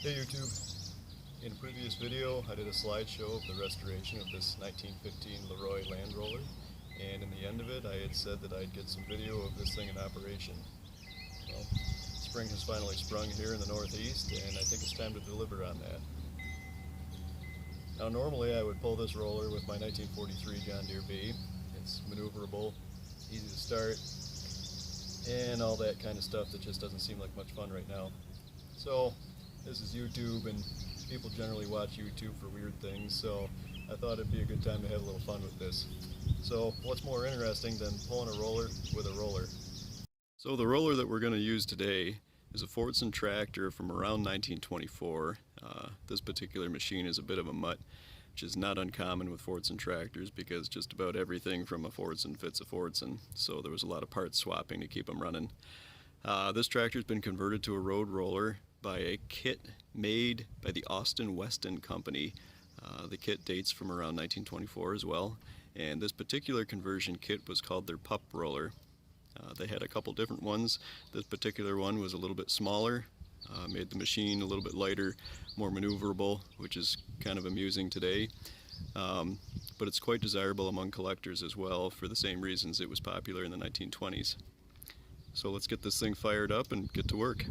Hey YouTube, in a previous video I did a slideshow of the restoration of this 1915 Leroy Land Roller, and in the end of it I had said that I'd get some video of this thing in operation. Well, spring has finally sprung here in the northeast, and I think it's time to deliver on that. Now normally I would pull this roller with my 1943 John Deere B. It's maneuverable, easy to start, and all that kind of stuff that just doesn't seem like much fun right now. So this is YouTube, and people generally watch YouTube for weird things, so I thought it'd be a good time to have a little fun with this. So what's more interesting than pulling a roller with a roller? So the roller that we're going to use today is a Fordson tractor from around 1924. This particular machine is a bit of a mutt, which is not uncommon with Fordson tractors because just about everything from a Fordson fits a Fordson, so there was a lot of parts swapping to keep them running. This tractor's been converted to a road roller by a kit made by the Austin Western company. The kit dates from around 1924 as well, and this particular conversion kit was called their pup roller. They had a couple different ones. This particular one was a little bit smaller, made the machine a little bit lighter, more maneuverable, which is kind of amusing today. But it's quite desirable among collectors as well for the same reasons it was popular in the 1920s. So let's get this thing fired up and get to work.